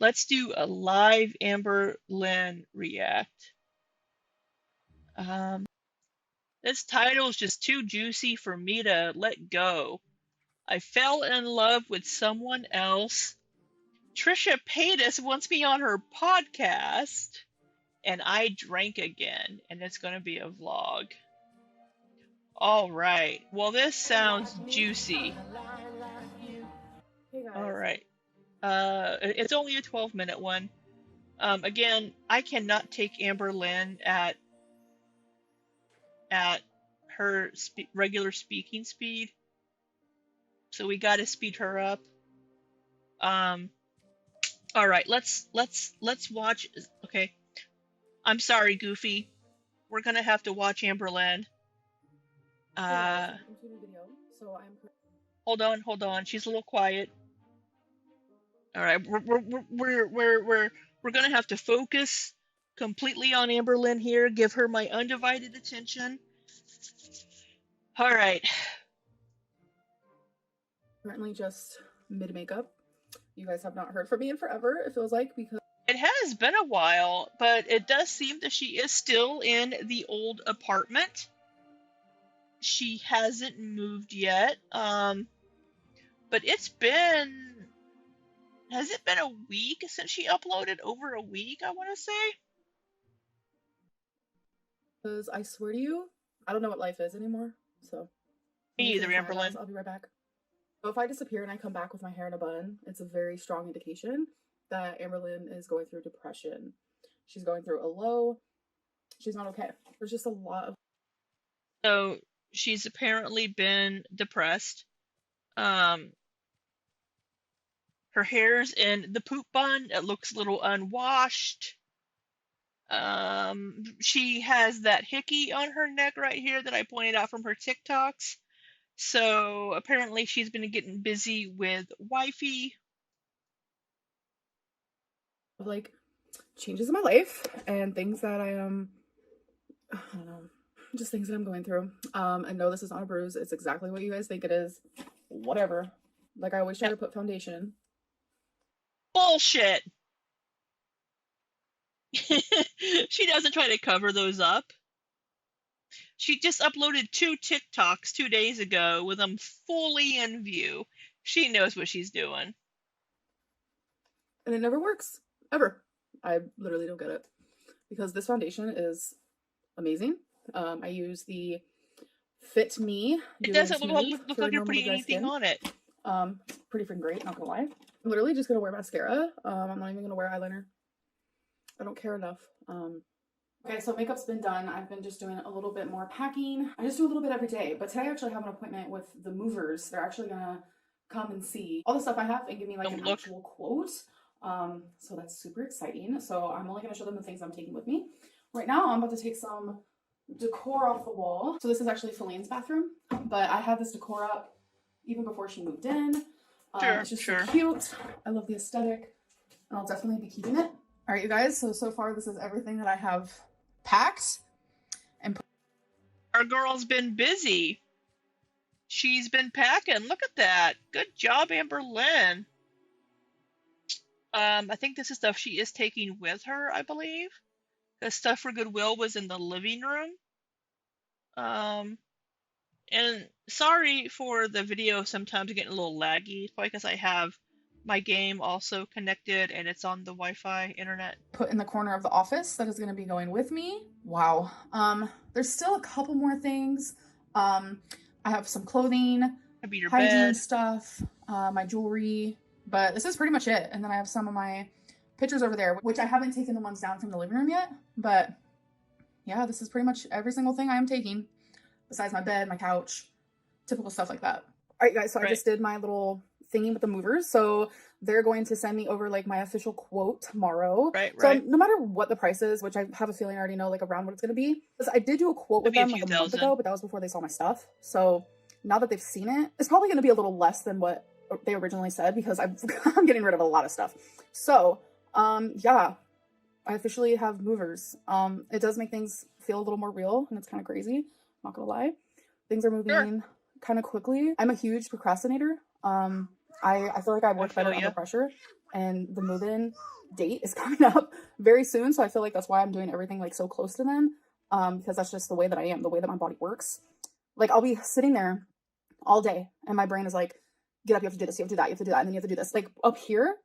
Let's do a live Amberlynn react. This title is just too juicy for me to let go. I fell in love with someone else. Trisha Paytas wants me on her podcast. And I drank again, and it's going to be a vlog. All right. Well, this sounds juicy. Hey guys. All right. It's only a 12-minute one. Again, I cannot take Amberlynn at her regular speaking speed, so we got to speed her up. All right. Let's watch. Okay. I'm sorry, Goofy. We're gonna have to watch Amberlynn. Hold on. She's a little quiet. All right, we're gonna have to focus completely on Amberlynn here. Give her my undivided attention. All right. Currently just mid makeup. You guys have not heard from me in forever, it feels like, because it has been a while, but it does seem that she is still in the old apartment. She hasn't moved yet. But it's been, has it been a week since she uploaded? Over a week, I want to say. Because I swear to you, I don't know what life is anymore. So me either, Amberlynn. I'll be right back. So if I disappear and I come back with my hair in a bun, it's a very strong indication that Amberlynn is going through depression. She's going through a low. She's not okay. There's just a lot of. So she's apparently been depressed. Her hair's in the poop bun. It looks a little unwashed. She has that hickey on her neck right here that I pointed out from her TikToks. So apparently she's been getting busy with wifey. Like changes in my life and things that I don't know, just things that I'm going through. And no, this is not a bruise. It's exactly what you guys think it is. Whatever. Like I always try to put foundation. Bullshit. She doesn't try to cover those up. She just uploaded 2 TikToks 2 days ago with them fully in view. She knows what she's doing. And it never works. Ever. I literally don't get it. Because this foundation is amazing. I use the Fit Me. It doesn't look like you're putting anything on it. Pretty freaking great, not gonna lie. I'm literally just gonna wear mascara. I'm not even gonna wear eyeliner. I don't care enough. Okay, so makeup's been done. I've been just doing a little bit more packing. I just do a little bit every day, but today I actually have an appointment with the movers. They're actually gonna come and see all the stuff I have and give me like an actual quote. So that's super exciting. So I'm only gonna show them the things I'm taking with me. Right now, I'm about to take some decor off the wall. So this is actually Feline's bathroom, but I had this decor up even before she moved in. It's just so cute. I love the aesthetic, and I'll definitely be keeping it. All right, you guys, so far this is everything that I have packed. And our girl's been busy. She's been packing. Look at that. Good job, Amberlynn. I think this is stuff she is taking with her, I believe. The stuff for Goodwill was in the living room. And sorry for the video sometimes getting a little laggy. It's probably because I have my game also connected and it's on the Wi-Fi internet. Put in the corner of the office that is going to be going with me. Wow. There's still a couple more things. I have some clothing, hygiene stuff, my jewelry, but this is pretty much it. And then I have some of my pictures over there, which I haven't taken the ones down from the living room yet, but yeah, this is pretty much every single thing I am taking besides my bed, my couch, typical stuff like that. All right, guys, so I just did my little thingy with the movers. So they're going to send me over like my official quote tomorrow. So no matter what the price is, which I have a feeling I already know like around what it's going to be, because I did do a quote with them like a month ago, but that was before they saw my stuff. So now that they've seen it, it's probably going to be a little less than what they originally said because I'm getting rid of a lot of stuff. So yeah, I officially have movers. It does make things feel a little more real, and it's kind of crazy, not gonna lie. Things are moving kind of quickly. I'm a huge procrastinator. I feel like I work better under pressure. and the move-in date is coming up very soon. So I feel like that's why I'm doing everything like so close to them, because that's just the way that I am, the way that my body works. Like I'll be sitting there all day and my brain is like, get up, you have to do this, you have to do that, you have to do that, and then you have to do this. Like up here,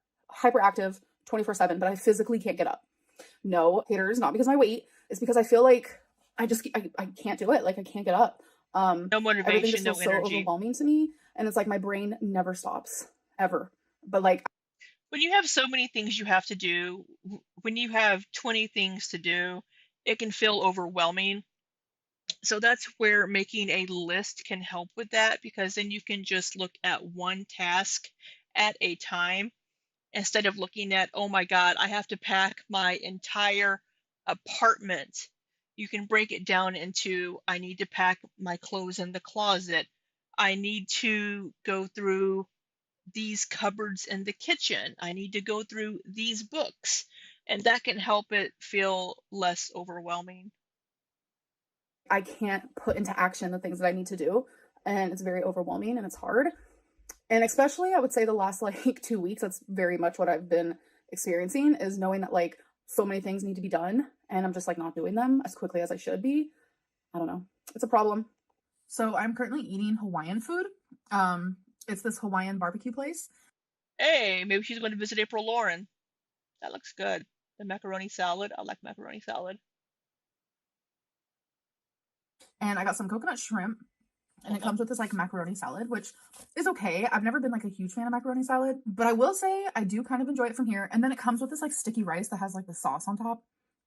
hyperactive 24/7, but I physically can't get up. No, haters, not because of my weight. It's because I feel like I can't do it. Like I can't get up. No motivation, everything just feels no so energy. overwhelming to me, and it's like my brain never stops ever. But like when you have so many things you have to do, when you have 20 things to do, it can feel overwhelming. So that's where making a list can help with that, because then you can just look at one task at a time instead of looking at, oh my God, I have to pack my entire apartment. You can break it down into, I need to pack my clothes in the closet. I need to go through these cupboards in the kitchen. I need to go through these books. And that can help it feel less overwhelming. I can't put into action the things that I need to do, and it's very overwhelming and it's hard. And especially I would say the last like 2 weeks, that's very much what I've been experiencing, is knowing that like so many things need to be done and I'm just like not doing them as quickly as I should be. I don't know. It's a problem. So I'm currently eating Hawaiian food. It's this Hawaiian barbecue place. Hey, maybe she's going to visit April Lauren. That looks good. The macaroni salad. I like macaroni salad. And I got some coconut shrimp. And it comes with this like macaroni salad, which is okay. I've never been like a huge fan of macaroni salad, but I will say I do kind of enjoy it from here. And then it comes with this like sticky rice that has like the sauce on top.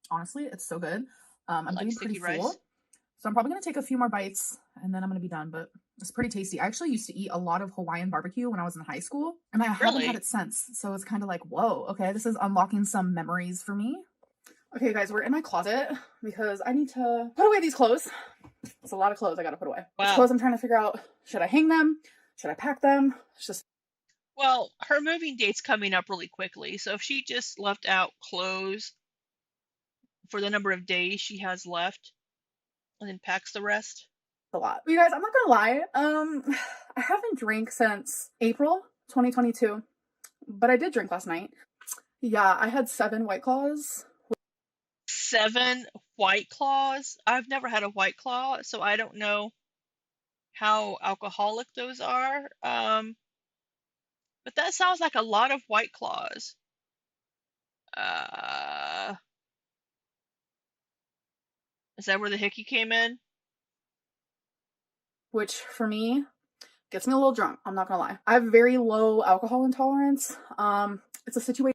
Honestly, it's so good. I'm getting pretty full. So I'm probably going to take a few more bites and then I'm going to be done, but it's pretty tasty. I actually used to eat a lot of Hawaiian barbecue when I was in high school, and I haven't had it since. So it's kind of like, whoa, okay, this is unlocking some memories for me. Okay, guys, we're in my closet because I need to put away these clothes. It's a lot of clothes I gotta put away. Wow. These clothes I'm trying to figure out, should I hang them? Should I pack them? It's just... Well, her moving date's coming up really quickly, so if she just left out clothes for the number of days she has left and then packs the rest. A lot. But you guys, I'm not gonna lie. I haven't drank since April 2022, but I did drink last night. Yeah, I had 7 White Claws. 7 White Claws? I've never had a White Claw, so I don't know how alcoholic those are. But that sounds like a lot of White Claws. Is that where the hickey came in? Which, for me, gets me a little drunk. I'm not gonna lie. I have very low alcohol intolerance. It's a situation...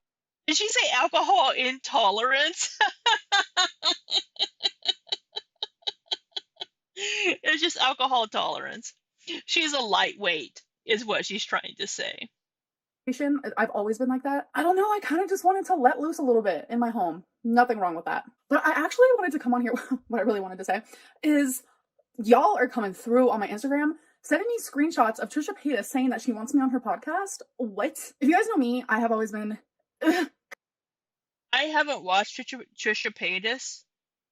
Did she say alcohol intolerance? It's just alcohol tolerance. She's a lightweight, is what she's trying to say. I've always been like that. I don't know. I kind of just wanted to let loose a little bit in my home. Nothing wrong with that. But I actually wanted to come on here. What I really wanted to say is y'all are coming through on my Instagram, sending me screenshots of Trisha Paytas saying that she wants me on her podcast. What? If you guys know me, I have always been... I haven't watched Trisha Paytas,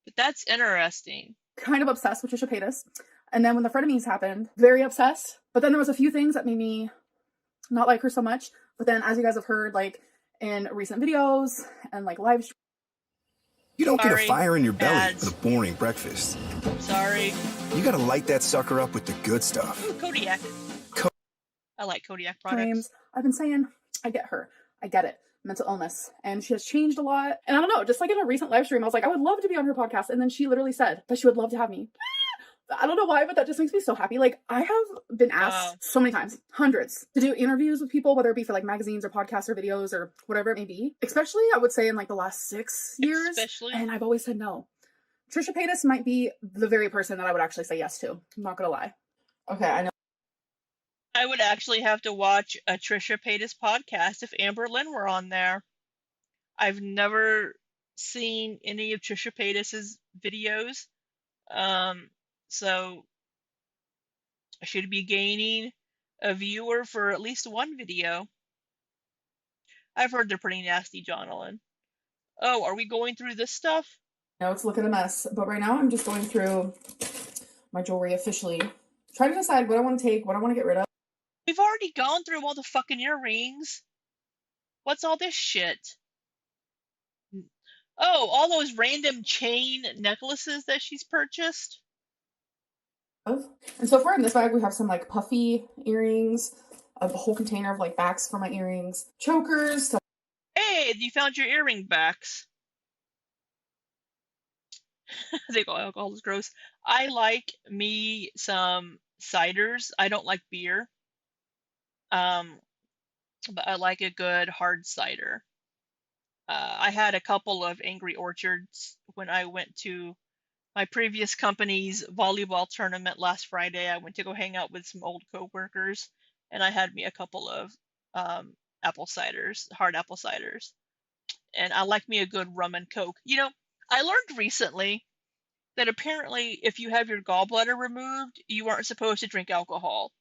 but that's interesting. Kind of obsessed with Trisha Paytas. And then when the frenemies happened, very obsessed. But then there was a few things that made me not like her so much. But then, as you guys have heard, like in recent videos and like live streams, you don't get a fire in your belly with a boring breakfast. Sorry. You gotta light that sucker up with the good stuff. Ooh, Kodiak. I like Kodiak products. I've been saying, I get her. I get it. Mental illness. And she has changed a lot. And I don't know, just like in a recent live stream, I was like, I would love to be on her podcast. And then she literally said that she would love to have me. I don't know why, but that just makes me so happy. Like, I have been asked so many times, hundreds, to do interviews with people, whether it be for like magazines or podcasts or videos or whatever it may be. Especially, I would say, in like the last 6 years. And I've always said no. Trisha Paytas might be the very person that I would actually say yes to. I'm not gonna lie. Okay, I know. I would actually have to watch a Trisha Paytas podcast if Amberlynn were on there. I've never seen any of Trisha Paytas's videos. So I should be gaining a viewer for at least one video. I've heard they're pretty nasty, Jonalyn. Oh, are we going through this stuff? No, it's looking a mess. But right now I'm just going through my jewelry officially. Trying to decide what I want to take, what I want to get rid of. We've already gone through all the fucking earrings. What's all this shit? Oh, all those random chain necklaces that she's purchased. And so far in this bag, we have some like puffy earrings, a whole container of like backs for my earrings, chokers. Hey, you found your earring backs. I think alcohol is gross. I like me some ciders. I don't like beer. But I like a good hard cider. I had a couple of Angry Orchards when I went to my previous company's volleyball tournament last Friday. I went to go hang out with some old coworkers, and I had me a couple of apple ciders, hard apple ciders. And I like me a good rum and coke. You know, I learned recently that apparently if you have your gallbladder removed, you aren't supposed to drink alcohol.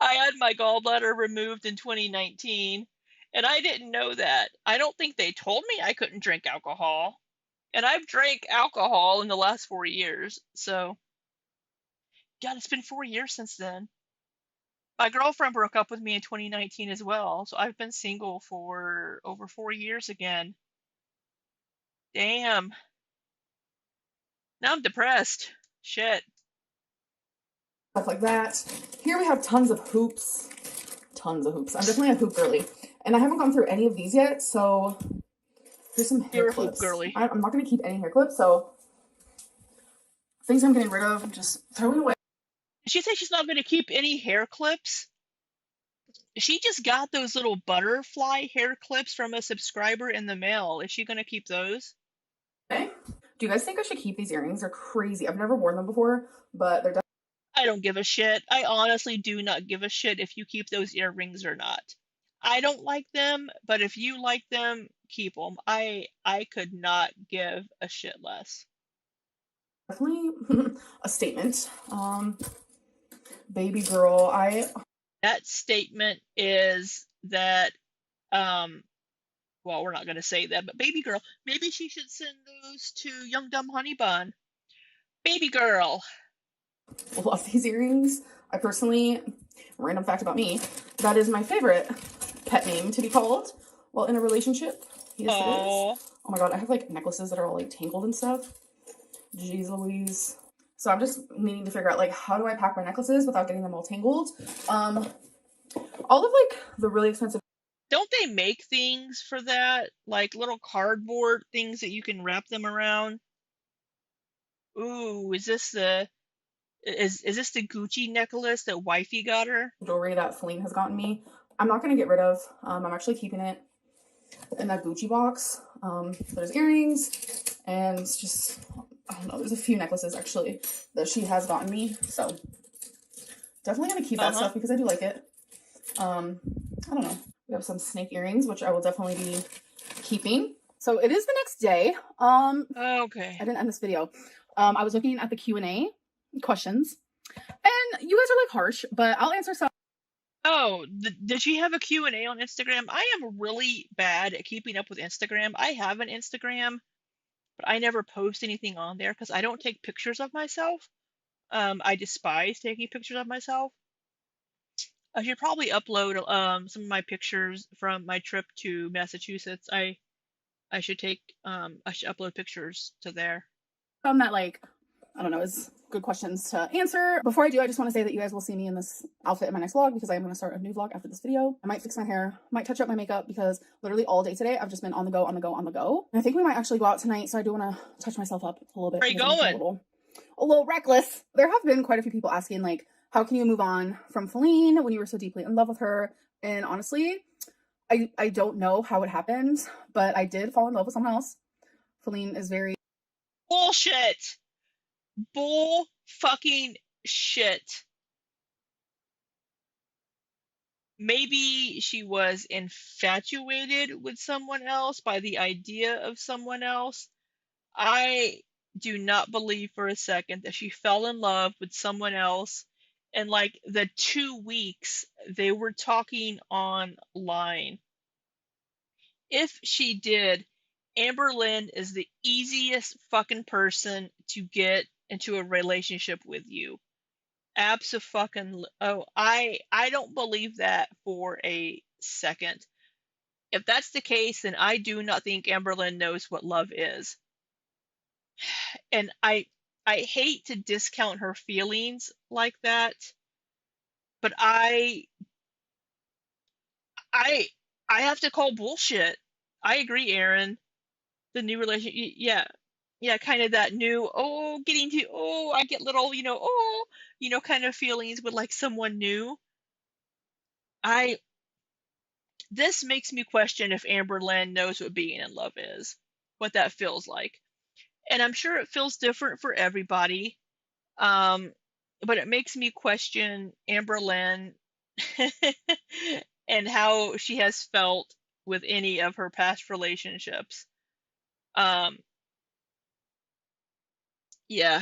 I had my gallbladder removed in 2019, and I didn't know that. I don't think they told me I couldn't drink alcohol. And I've drank alcohol in the last 4 years, so God, it's been 4 years since then. My girlfriend broke up with me in 2019 as well, so I've been single for over 4 years again. Damn. Now I'm depressed. Shit. Stuff like that. Here we have tons of hoops. Tons of hoops. I'm definitely a hoop girly. And I haven't gone through any of these yet, so here's some hair clips. You're a hoop girly. I'm not going to keep any hair clips, so things I'm getting rid of, just throwing away. Did she say she's not going to keep any hair clips? She just got those little butterfly hair clips from a subscriber in the mail. Is she going to keep those? Okay. Do you guys think I should keep these earrings? They're crazy. I've never worn them before, but they're definitely... I don't give a shit. I honestly do not give a shit if you keep those earrings or not. I don't like them, but if you like them, keep them. I could not give a shit less. Definitely a statement. Baby girl, That statement is that, well, we're not going to say that, but baby girl, maybe she should send those to Young Dumb Honey Bun. Baby girl. love these earrings. I personally, random fact about me, that is my favorite pet name to be called while in a relationship. Yes, it is. Oh my god, I have like necklaces that are all like tangled and stuff. Jeez Louise. So I'm just needing to figure out like how do I pack my necklaces without getting them all tangled. All of like the really expensive. Don't they make things for that? Like little cardboard things that you can wrap them around? Ooh, is this the Gucci necklace that wifey got her? Jewelry that Feline has gotten me. I'm not going to get rid of. I'm actually keeping it in that Gucci box. There's earrings and it's just, I don't know, there's a few necklaces actually that she has gotten me. So definitely going to keep that stuff because I do like it. I don't know. We have some snake earrings, which I will definitely be keeping. So it is the next day. Okay. I didn't end this video. I was looking at the Q&A questions and you guys are like harsh, but I'll answer some. Oh, did she have a Q&A on Instagram? I am really bad at keeping up with Instagram. I have an Instagram, but I never post anything on there because I don't take pictures of myself. I despise taking pictures of myself. I should probably upload some of my pictures from my trip to Massachusetts. I should upload pictures to there. That like, I don't know, is good questions to answer. Before I do, I just want to say that you guys will see me in this outfit in my next vlog because I am going to start a new vlog after this video. I might fix my hair, might touch up my makeup because literally all day today I've just been on the go, on the go, on the go. And I think we might actually go out tonight, so I do want to touch myself up a little bit. Where are you going? A little reckless. There have been quite a few people asking like, how can you move on from Feline when you were so deeply in love with her? And honestly, I don't know how it happened, but I did fall in love with someone else. Feline is very... Bullshit! Bull fucking shit. Maybe she was infatuated with someone else by the idea of someone else. I do not believe for a second that she fell in love with someone else in like the 2 weeks they were talking online. If she did, Amberlynn is the easiest fucking person to get into a relationship with you. Abso-fucking oh, I don't believe that for a second. If that's the case, then I do not think Amberlynn knows what love is. And I hate to discount her feelings like that, but I have to call bullshit. I agree, Aaron. The new relationship, yeah, yeah, kind of that new, getting to, I get little, kind of feelings with like someone new. This makes me question if Amberlynn knows what being in love is, what that feels like. And I'm sure it feels different for everybody. But it makes me question Amberlynn and how she has felt with any of her past relationships. Yeah,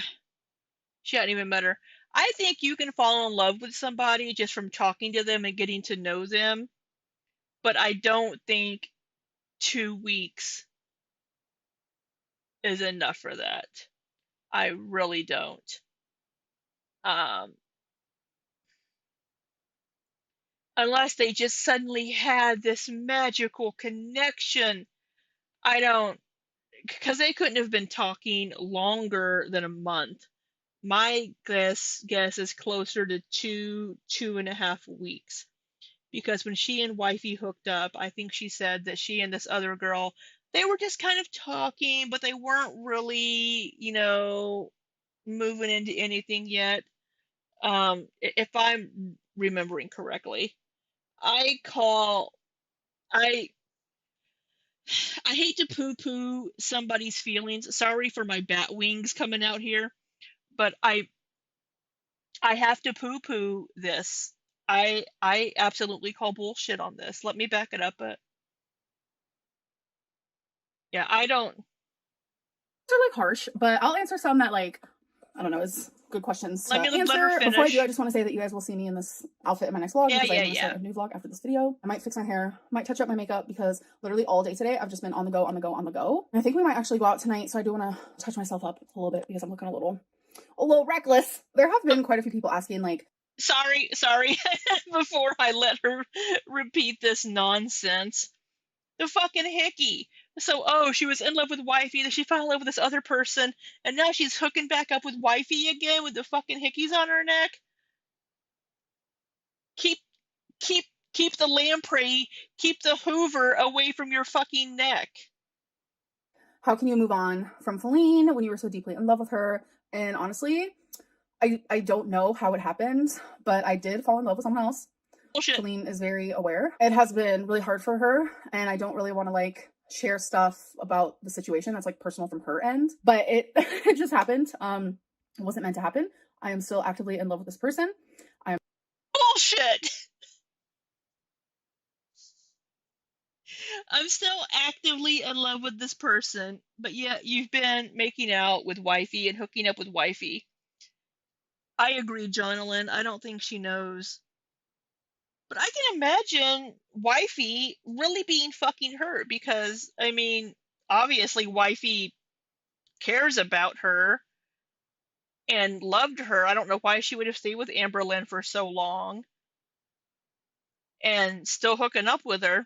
she hadn't even met her. I think you can fall in love with somebody just from talking to them and getting to know them, but I don't think 2 weeks is enough for that. I really don't. Um, unless they just suddenly had this magical connection. I don't, because they couldn't have been talking longer than a month. My guess is closer to 2.5 weeks. Because when she and wifey hooked up, I think she said that she and this other girl, they were just kind of talking, but they weren't really, moving into anything yet. If I'm remembering correctly, I call I I hate to poo-poo somebody's feelings. Sorry for my bat wings coming out here, but I have to poo-poo this. I absolutely call bullshit on this. Let me back it up. But yeah, I don't. They're like harsh, but I'll answer some that like I don't know is good questions to Let her answer. finish. Before I do, I just want to say that you guys will see me in this outfit in my next vlog because I'm going to start a new vlog after this video. I might fix my hair, might touch up my makeup because literally all day today I've just been on the go. And I think we might actually go out tonight, so I do want to touch myself up a little bit because I'm looking a little reckless. There have been quite a few people asking like, sorry, before I let her repeat this nonsense. The fucking hickey. So, she was in love with wifey, then she fell in love with this other person, and now she's hooking back up with wifey again with the fucking hickeys on her neck. Keep keep the lamprey, keep the Hoover away from your fucking neck. How can you move on from Feline when you were so deeply in love with her? And honestly, I don't know how it happened, but I did fall in love with someone else. Bullshit. Feline is very aware. It has been really hard for her, and I don't really want to like share stuff about the situation that's like personal from her end, but it it just happened. It wasn't meant to happen. I am still actively in love with this person. Bullshit. I'm still actively in love with this person, but yet you've been making out with wifey and hooking up with wifey. I agree, Jonalyn. I don't think she knows. But I can imagine wifey really being fucking hurt because, I mean, obviously wifey cares about her and loved her. I don't know why she would have stayed with Amberlynn for so long and still hooking up with her.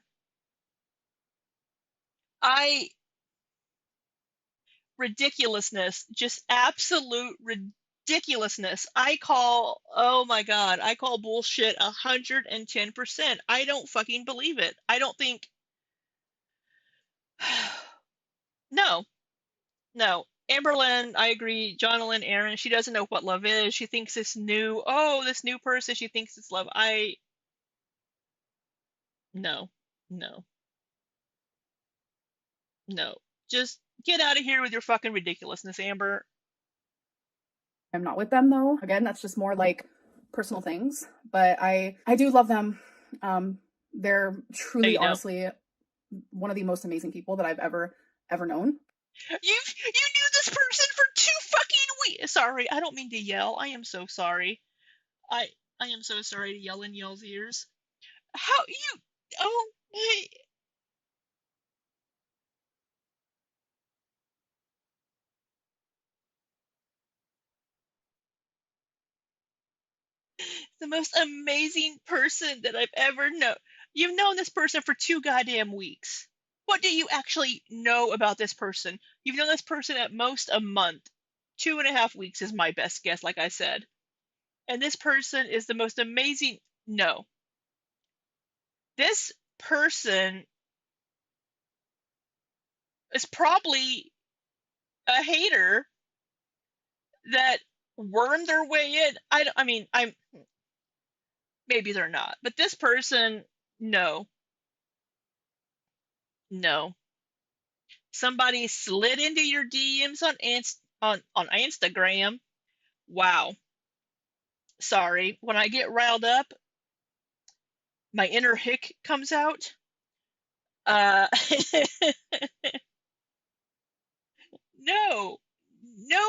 Ridiculousness, just absolute ridiculousness. Oh my god, I call bullshit 110%. I don't fucking believe it. I don't think. No, no. Amberlynn, I agree. Jonalyn, Aaron, she doesn't know what love is. She thinks this new person, she thinks it's love. No, no, no. Just get out of here with your fucking ridiculousness, Amber. I'm not with them though. Again, that's just more like personal things, but I do love them. They're truly, honestly, one of the most amazing people that I've ever known. You knew this person for 2 fucking weeks. Sorry, I don't mean to yell. I am so sorry. I am so sorry to yell in y'all's ears. How you? Oh, hey. the most amazing person that I've ever known. You've known this person for 2 goddamn weeks. What do you actually know about this person? You've known this person at most a month. 2.5 weeks is my best guess, like I said. And this person is the most amazing. No. This person is probably a hater that wormed their way in. I'm maybe they're not, but this person, no. Somebody slid into your DMs on Instagram. Wow. Sorry, when I get riled up, my inner hick comes out. Uh, no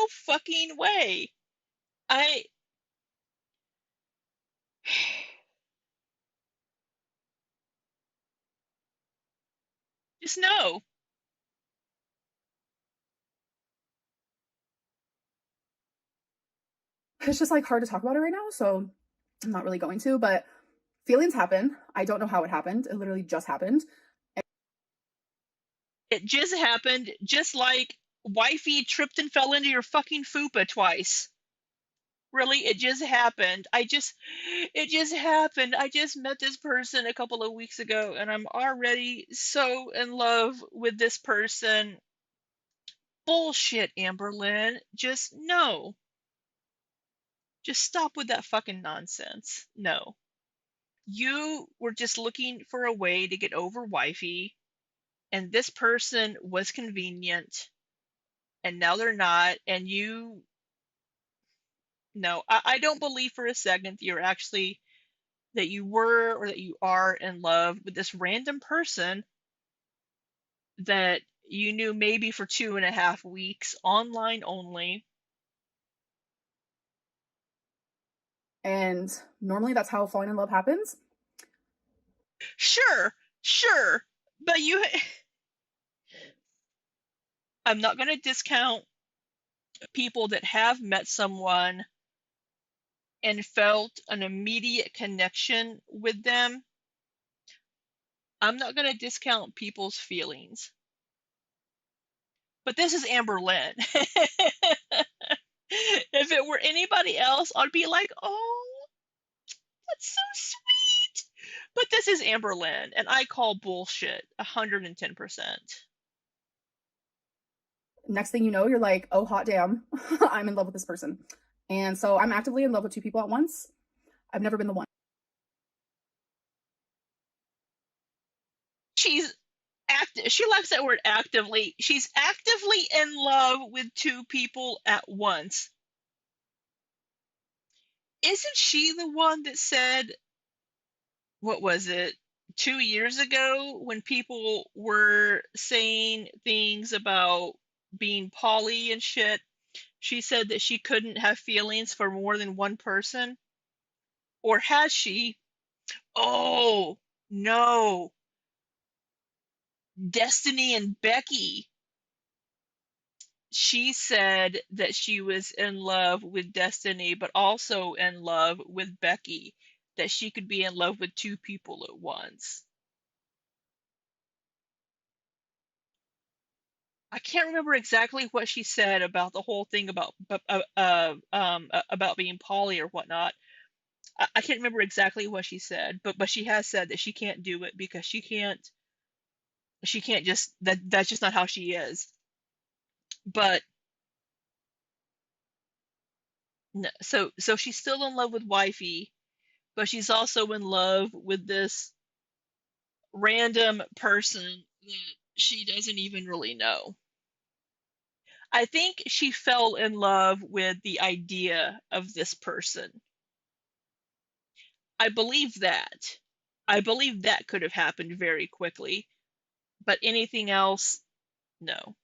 fucking way. I just no. It's just like hard to talk about it right now, so I'm not really going to, but feelings happen. I don't know how it happened. It literally just happened. It just happened, just like wifey tripped and fell into your fucking fupa twice. Really, it just happened. It just happened. I just met this person a couple of weeks ago, and I'm already so in love with this person. Bullshit, Amberlynn. Just no. Just stop with that fucking nonsense. No. You were just looking for a way to get over wifey, and this person was convenient, and now they're not, and you. No, I don't believe for a second that you were or that you are in love with this random person that you knew maybe for 2.5 weeks, online only. And normally that's how falling in love happens. Sure, but I'm not going to discount people that have met someone and felt an immediate connection with them. I'm not going to discount people's feelings. But this is Amberlynn. If it were anybody else, I'd be like, oh, that's so sweet. But this is Amberlynn, and I call bullshit 110%. Next thing you know, you're like, oh, hot damn, I'm in love with this person. And so I'm actively in love with 2 people at once. I've never been the one. She likes that word actively. She's actively in love with 2 people at once. Isn't she the one that said, what was it, 2 years ago when people were saying things about being poly and shit? She said that she couldn't have feelings for more than one person. Or has she? Oh, no. Destiny and Becky. She said that she was in love with Destiny, but also in love with Becky. That she could be in love with 2 people at once. I can't remember exactly what she said about the whole thing about being poly or whatnot. I can't remember exactly what she said, but she has said that she can't do it because she can't just that's just not how she is. But no, so she's still in love with wifey, but she's also in love with this random person that she doesn't even really know. I think she fell in love with the idea of this person. I believe that. I believe that could have happened very quickly. But anything else, no.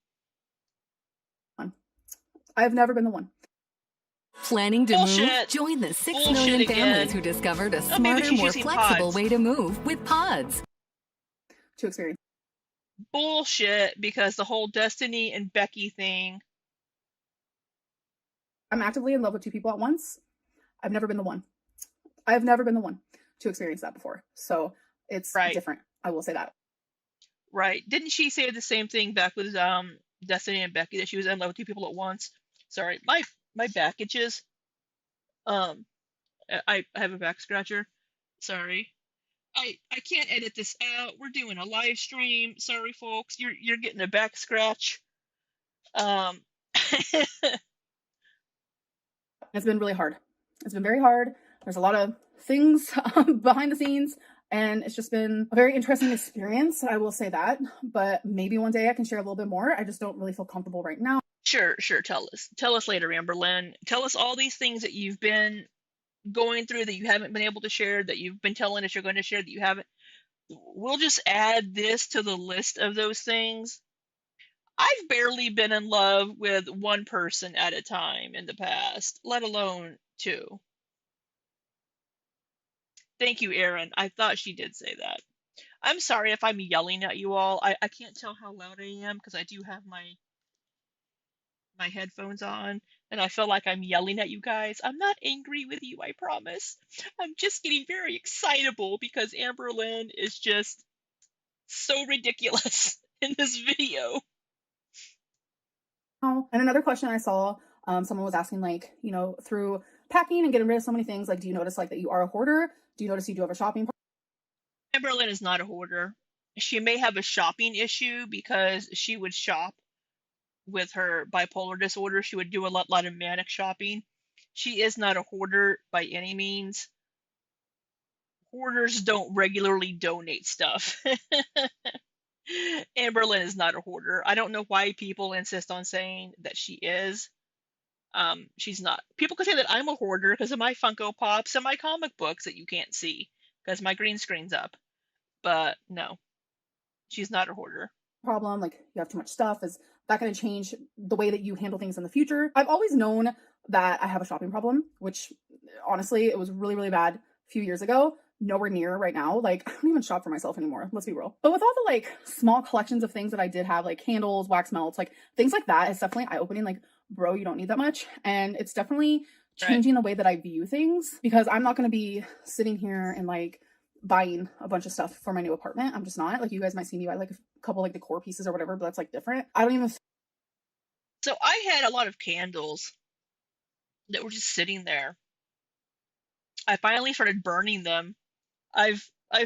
I've never been the one. Planning to Bullshit. move? Join the 6 Bullshit million again. families who discovered a smarter, more flexible way to move with Pods. To experience. Bullshit, because the whole Destiny and Becky thing. I'm actively in love with 2 people at once. I've never been the one. I've never been the one to experience that before. So it's different. I will say that. Right. Didn't she say the same thing back with Destiny and Becky, that she was in love with two people at once? Sorry, my back itches. I have a back scratcher. Sorry. I can't edit this out. We're doing a live stream. Sorry, folks. You're getting a back scratch. It's been really hard. It's been very hard. There's a lot of things behind the scenes, and it's just been a very interesting experience. I will say that, but maybe one day I can share a little bit more. I just don't really feel comfortable right now. Sure. Tell us later, Amberlynn. Tell us all these things that you've been going through that you haven't been able to share, that you've been telling us you're going to share that you haven't. We'll just add this to the list of those things. I've barely been in love with one person at a time in the past, let alone two. Thank you, Erin. I thought she did say that. I'm sorry if I'm yelling at you all. I can't tell how loud I am because I do have my headphones on, and I feel like I'm yelling at you guys. I'm not angry with you, I promise. I'm just getting very excitable because Amberlynn is just so ridiculous in this video. Oh, and another question I saw, someone was asking, like, you know, through packing and getting rid of so many things, like, do you notice like that you are a hoarder? Do you notice you do have a shopping problem? Amberlynn is not a hoarder. She may have a shopping issue because she would shop with her bipolar disorder. She would do a lot of manic shopping. She is not a hoarder by any means. Hoarders don't regularly donate stuff. Amberlynn is not a hoarder. I don't know why people insist on saying that she is. She's not. People could say that I'm a hoarder because of my Funko Pops and my comic books that you can't see because my green screen's up. But no, she's not a hoarder. Problem, like you have too much stuff. Is that going to change the way that you handle things in the future? I've always known that I have a shopping problem, which honestly, it was really, really bad a few years ago. Nowhere near right now. Like, I don't even shop for myself anymore. Let's be real. But with all the like small collections of things that I did have, like candles, wax melts, like things like that, it's definitely eye-opening. Like, bro, you don't need that much. And it's definitely changing the way that I view things, because I'm not going to be sitting here and like buying a bunch of stuff for my new apartment. I'm just not. Like, you guys might see me buy like a couple like decor pieces or whatever, but that's like different. I don't even. So I had a lot of candles that were just sitting there. I finally started burning them. I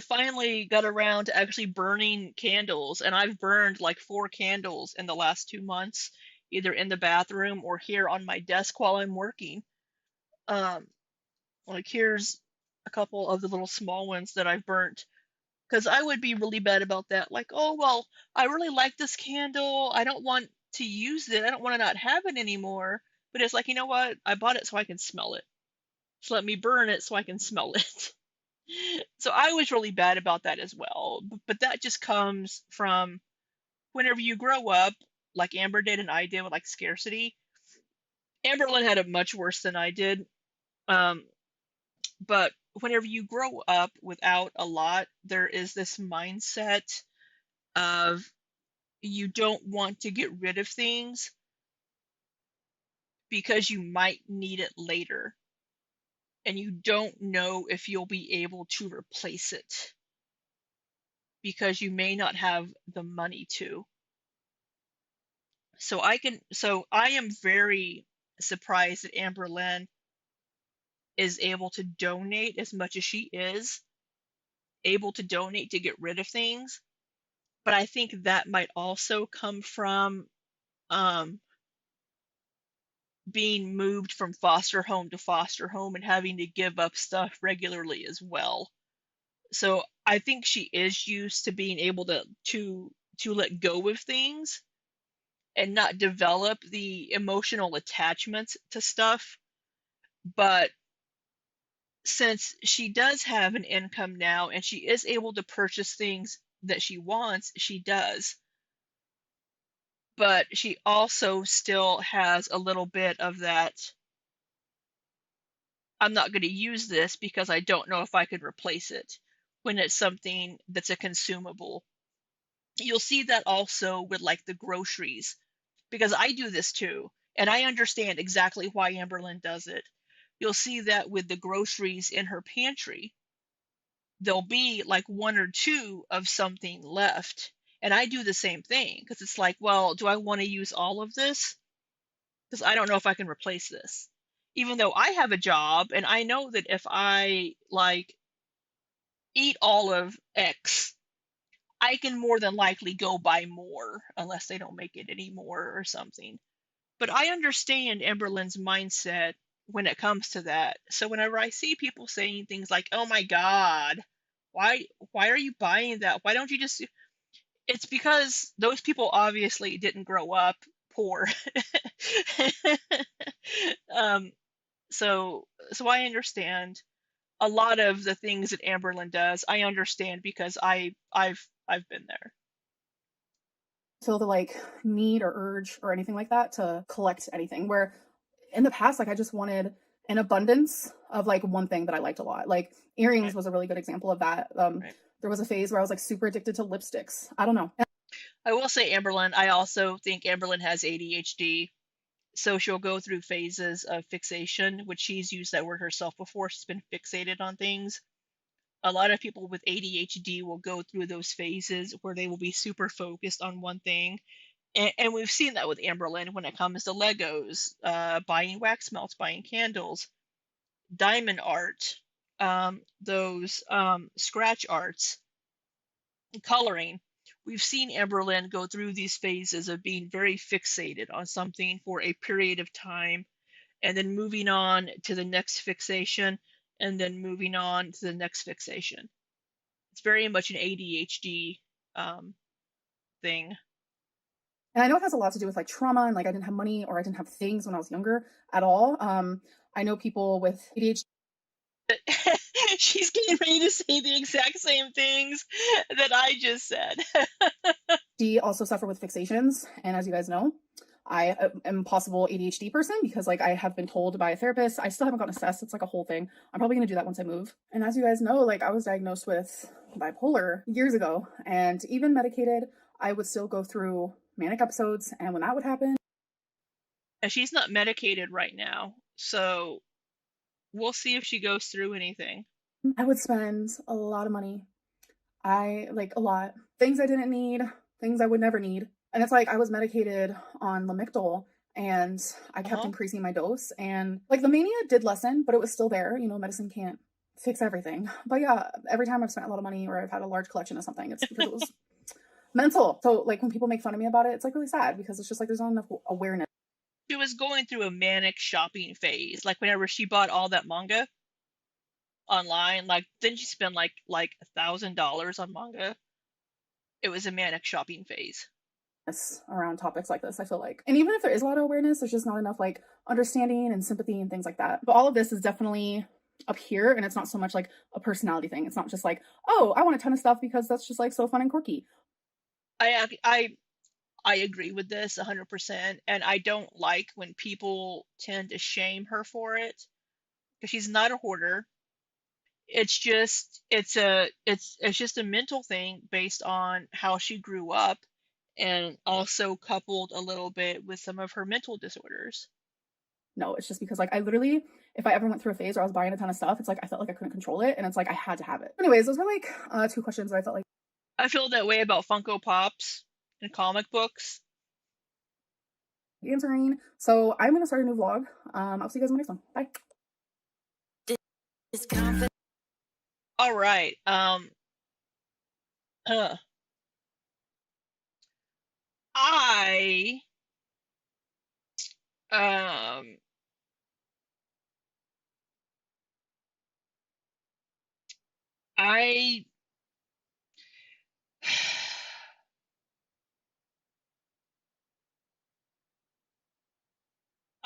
finally got around to actually burning candles, and I've burned like 4 candles in the last 2 months, either in the bathroom or here on my desk while I'm working. Like here's a couple of the little small ones that I've burnt, because I would be really bad about that. Like, oh well, I really like this candle. I don't want to use it. I don't want to not have it anymore. But it's like, you know what? I bought it so I can smell it. So let me burn it so I can smell it. So I was really bad about that as well. But that just comes from whenever you grow up, like Amber did and I did, with like scarcity. Amberlynn had it much worse than I did. But whenever you grow up without a lot, there is this mindset of you don't want to get rid of things because you might need it later. And you don't know if you'll be able to replace it because you may not have the money to. So I am very surprised that Amberlynn is able to donate as much as she is able to donate to get rid of things. But I think that might also come from being moved from foster home to foster home and having to give up stuff regularly as well. So I think she is used to being able to let go of things and not develop the emotional attachments to stuff. But since she does have an income now and she is able to purchase things that she wants, she does. But she also still has a little bit of that, I'm not going to use this because I don't know if I could replace it, when it's something that's a consumable. You'll see that also with like the groceries, because I do this too, and I understand exactly why Amberlynn does it. you'll see that with the groceries in her pantry, there'll be like one or two of something left. And I do the same thing because it's like, well, do I want to use all of this? Because I don't know if I can replace this. Even though I have a job and I know that if I like eat all of X, I can more than likely go buy more unless they don't make it anymore or something. But I understand Amberlynn's mindset when it comes to that. So whenever I see people saying things like, "Oh my God, why are you buying that? Why don't you just?" It's because those people obviously didn't grow up poor. um, so I understand a lot of the things that Amberlynn does. I understand because I've been there. Feel the like need or urge or anything like that to collect anything, where in the past, like I just wanted an abundance of like one thing that I liked a lot. Like earrings was a really good example of that. There was a phase where I was like super addicted to lipsticks. I don't know. I will say Amberlynn, I also think Amberlynn has ADHD. So she'll go through phases of fixation, which she's used that word herself before. She's been fixated on things. A lot of people with ADHD will go through those phases where they will be super focused on one thing. And we've seen that with Amberlynn when it comes to Legos, buying wax melts, buying candles, diamond art, those scratch arts, coloring. We've seen Amberlynn go through these phases of being very fixated on something for a period of time and then moving on to the next fixation and then moving on to the next fixation. It's very much an ADHD thing. And I know it has a lot to do with like trauma and like I didn't have money or I didn't have things when I was younger at all. I know people with ADHD. She's getting ready to say the exact same things that I just said. She also suffer with fixations, and as you guys know, I am a possible ADHD person because like I have been told by a therapist. I still haven't gotten assessed. It's like a whole thing. I'm probably gonna do that once I move. And as you guys know, like I was diagnosed with bipolar years ago, and even medicated, I would still go through manic episodes. And when that would happen, and she's not medicated right now, so we'll see if she goes through anything. I would spend a lot of money. I like a lot. Things I didn't need, things I would never need. And it's like I was medicated on Lamictal and I kept increasing my dose. And like the mania did lessen, but it was still there. You know, medicine can't fix everything. But yeah, every time I've spent a lot of money or I've had a large collection of something, it's because it was mental. So like when people make fun of me about it, it's like really sad because it's just like there's not enough awareness. She was going through a manic shopping phase. Like whenever she bought all that manga online, like didn't she spend like $1,000 on manga? It was a manic shopping phase Around topics like this, I feel like. And even if there is a lot of awareness, there's just not enough like understanding and sympathy and things like that. But all of this is definitely up here, and it's not so much like a personality thing. It's not just like, oh, I want a ton of stuff because that's just like so fun and quirky. I agree with this 100%, and I don't like when people tend to shame her for it because she's not a hoarder. It's just it's just a mental thing based on how she grew up and also coupled a little bit with some of her mental disorders. No, it's just because like I literally, if I ever went through a phase where I was buying a ton of stuff, it's like I felt like I couldn't control it, and it's like I had to have it. Anyways, those were like 2 questions that I felt like. I feel that way about Funko Pops and comic books. Answering. So I'm gonna start a new vlog. I'll see you guys in the next one. Bye. All right. I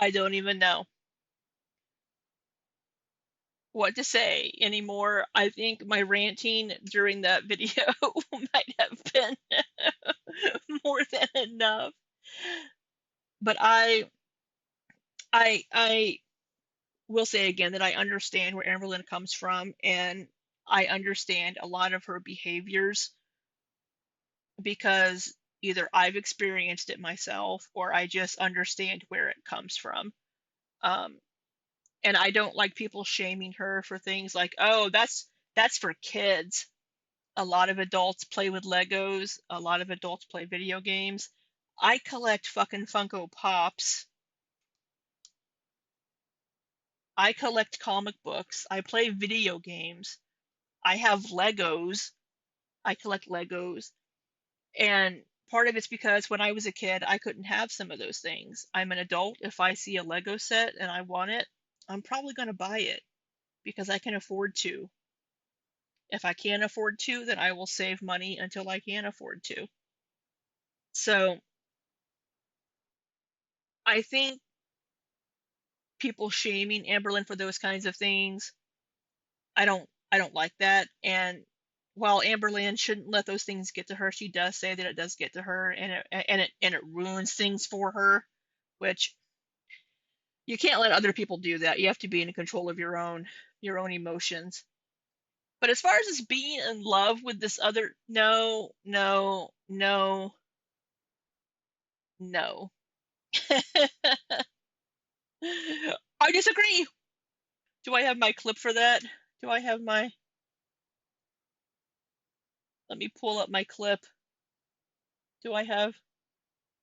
I don't even know what to say anymore. I think my ranting during that video might have been more than enough. But I will say again that I understand where Amberlynn comes from, and I understand a lot of her behaviors because either I've experienced it myself or I just understand where it comes from. And I don't like people shaming her for things like, oh, that's for kids. A lot of adults play with Legos. A lot of adults play video games. I collect fucking Funko Pops. I collect comic books. I play video games. I have Legos. I collect Legos. And part of it's because when I was a kid, I couldn't have some of those things. I'm an adult. If I see a Lego set and I want it, I'm probably going to buy it because I can afford to. If I can't afford to, then I will save money until I can afford to. So I think people shaming Amberlynn for those kinds of things, I don't like that. And while Amberlynn shouldn't let those things get to her, she does say that it does get to her, and it ruins things for her, which you can't let other people do that. You have to be in control of your own emotions. But as far as this being in love with this other, no. I disagree. Do I have my clip for that? Do I have my... Let me pull up my clip. Do I have...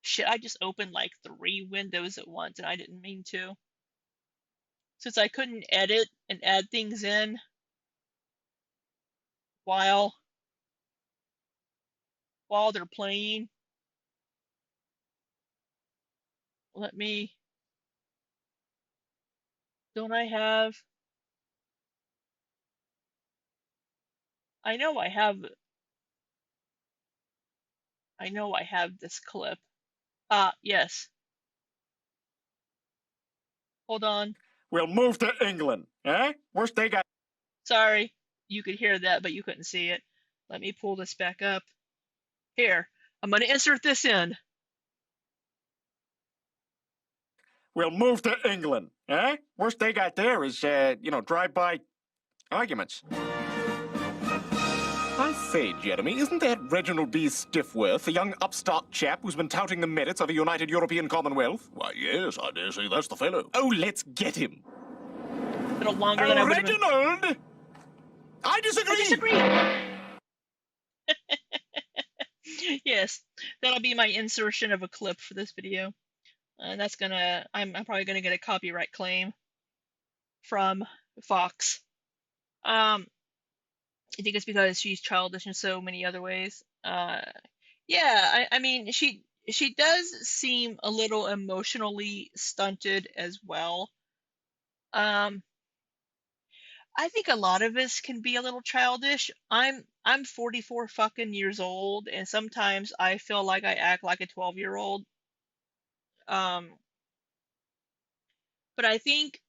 Shit, I just opened like 3 windows at once and I didn't mean to. Since I couldn't edit and add things in while they're playing, let me... Don't I have... I know I have this clip. Yes. Hold on. We'll move to England, eh? Worst they got. Sorry, you could hear that, but you couldn't see it. Let me pull this back up. Here, I'm going to insert this in. We'll move to England, eh? Worst they got there is, drive-by arguments. I say, Jeremy, isn't that Reginald B. Stiffworth, the young upstart chap who's been touting the merits of a united European Commonwealth? Why, yes, I dare say that's the fellow. Oh, let's get him. A little longer than I would have been. Reginald! I disagree! Yes, that'll be my insertion of a clip for this video. And that's gonna... I'm probably gonna get a copyright claim from Fox. I think it's because she's childish in so many other ways. Yeah, I mean, she does seem a little emotionally stunted as well. I think a lot of us can be a little childish. I'm 44 fucking years old, and sometimes I feel like I act like a 12-year-old. But I think,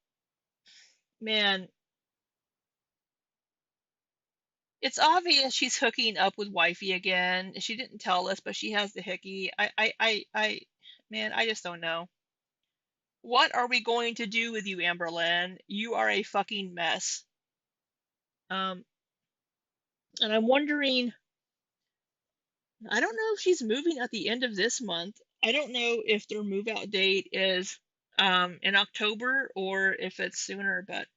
man, it's obvious she's hooking up with wifey again. She didn't tell us, but she has the hickey. Man, I just don't know. What are we going to do with you, Amberlynn? You are a fucking mess. And I'm wondering, I don't know if she's moving at the end of this month. I don't know if their move out date is in October or if it's sooner, but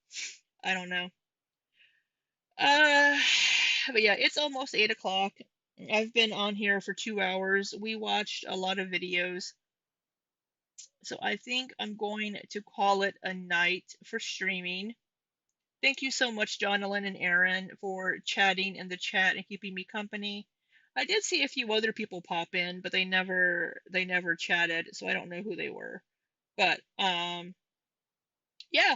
I don't know. But yeah, it's almost 8 o'clock. I've been on here for 2 hours. We watched a lot of videos. So I think I'm going to call it a night for streaming. Thank you so much, Jonalyn and Aaron, for chatting in the chat and keeping me company. I did see a few other people pop in, but they never chatted, so I don't know who they were. But yeah.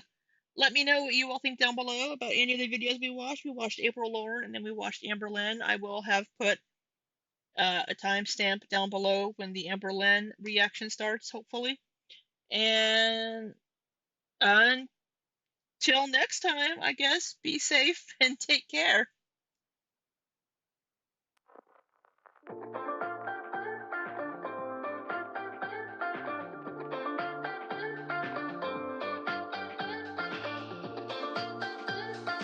Let me know what you all think down below about any of the videos we watched. We watched April Lauren, and then we watched Amberlynn. I will have put a timestamp down below when the Amberlynn reaction starts, hopefully. And until next time, I guess, be safe and take care.